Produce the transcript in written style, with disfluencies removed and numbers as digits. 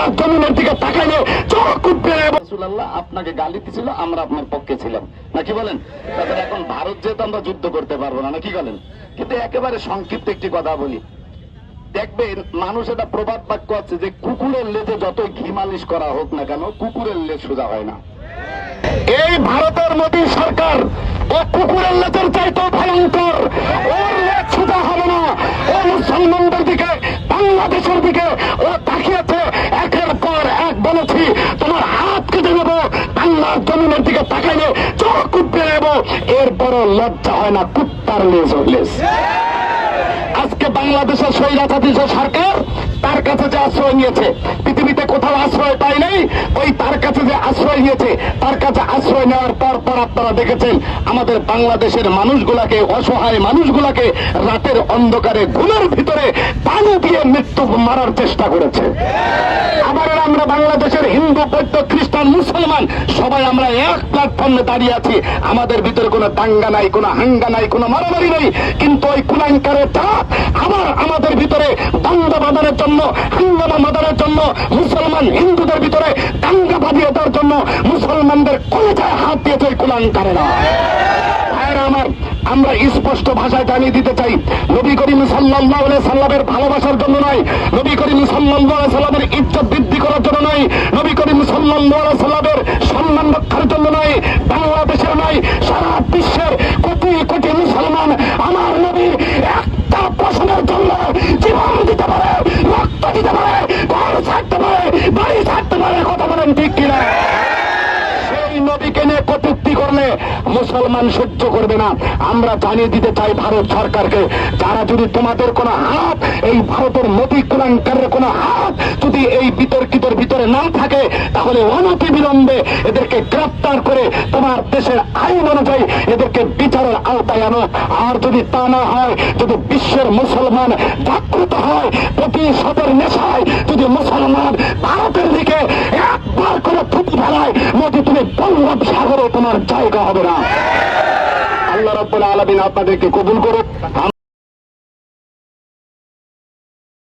বাংলার জমিনের দিকে তাকাইলে চোখ উঠবে। রাসূলুল্লাহ আপনাকে গালি দিছিল, আমরা আপনার পক্ষে ছিলাম, নাকি বলেন? তাছাড়া এখন ভারত যেহেতু আমরা যুদ্ধ করতে পারবো না, নাকি বলেন? কিন্তু একেবারে সংক্ষিপ্ত একটি কথা বলি, দেখবেন মানুষ এটা প্রবাদ বাক্য আছে যে কুকুরের লেজে যত ঘি মালিশ করা হোক না কেন, কুকুরের লেজ সোজা হয় না। এই ভারতের মোদী সরকার ও কুকুরের লেজের চাইতেও ভয়ঙ্কর, ওর লেজ সোজা হবে না। ও মুসলমানদের দিকে, বাংলাদেশের দিকে ও তাকিয়েছে, একের পর এক বলেছি তোমার হাত কেটে নেব, বাংলার জমিনের দিকে তাকাইলে চোখ উঠবে নেব। এরপরও লজ্জা হয় না, কুত্তার লেজ লেজ। আজকে বাংলাদেশের স্বৈরাচারী সরকার তার কাছে যে আশ্রয় নিয়েছে, পৃথিবীতে কোথাও আশ্রয় পায় নাই, ওই তার কাছে যে আশ্রয় নিয়েছে, তার কাছে আশ্রয় নেওয়ার পর পর আপনারা দেখেছেন আমাদের বাংলাদেশের মানুষগুলাকে, অসহায় মানুষগুলাকে রাতের অন্ধকারে ঘুমের ভিতরে পানি দিয়ে মৃত্যু মারার চেষ্টা করেছে। আবার আমরা বাংলাদেশের হিন্দু, বৌদ্ধ, খ্রিস্টান, মুসলমান সবাই আমরা এক প্ল্যাটফর্মে দাঁড়িয়ে আছি। আমাদের ভিতরে কোনো দাঙ্গা নাই, কোনো হাঙ্গা নাই, কোনো মারামারি নাই। কিন্তু ওই কুলাঙ্কারের চাপ আবার আমাদের ভিতরে দাঙ্গা বাঁধানোর জন্য, হাঙ্গামা বাঁধানোর জন্য, মুসলমান হিন্দুদের ভিতরে দাঙ্গা বাঁধিয়ে দেওয়ার জন্য মুসলমানদের কলেজায় হাত দিয়েছে ওই কুলাঙ্কারেরা। আমার আমরা স্পষ্ট ভাষায় জানিয়ে দিতে চাই, নবী করিম সাল্লাল্লাহু আলাইহি সাল্লামের ভালোবাসার জন্য নয়, নবী করিম সাল্লাল্লাহু আলাইহি সাল্লামের ইজ্জত বৃদ্ধি করার জন্য নয়, নবী করিম সাল্লাল্লাহু আলাইহি সাল্লামের সম্মান রক্ষার জন্য নয়, বাংলাদেশের নয়, সারা বিশ্বের কোটি কোটি মুসলমান আমার নবীর একটা প্রশ্নের জন্য জীবন দিতে পারে, রক্ত দিতে পারে, ঘর ছাড়তে পারে, বাড়ি ছাড়তে পারে। কথা বলেন ঠিক কিনা? সেই নবীকে নিয়ে কটূক্তি করলে মুসলমান সহ্য করবে না। আমরা জানিয়ে দিতে চাই ভারত সরকারকে, যারা যদি তোমাদের কোন হাত, এই ভারতের মোদী কুলাঙ্কারের কোন হাত যদি এই বিতর্কিতর ভিতরে না থাকে, তাহলে অনতি বিলম্বে এদেরকে গ্রেফতার করে তোমার দেশের আইন অনুযায়ী এদেরকে বিচারের আওতায় আনো। আর যদি তা না হয়, যদি বিশ্বের মুসলমান জাগ্রত হয়, প্রতিশোধের নেশায় যদি মুসলমান ভারতের দিকে একবার করে থুতু ফেলায়, মোদী তুমি বঙ্গোপসাগরে তোমার জায়গা হবে না। আল্লাহ রাব্বুল আলামিন আপনাদেরকে কবুল করুক।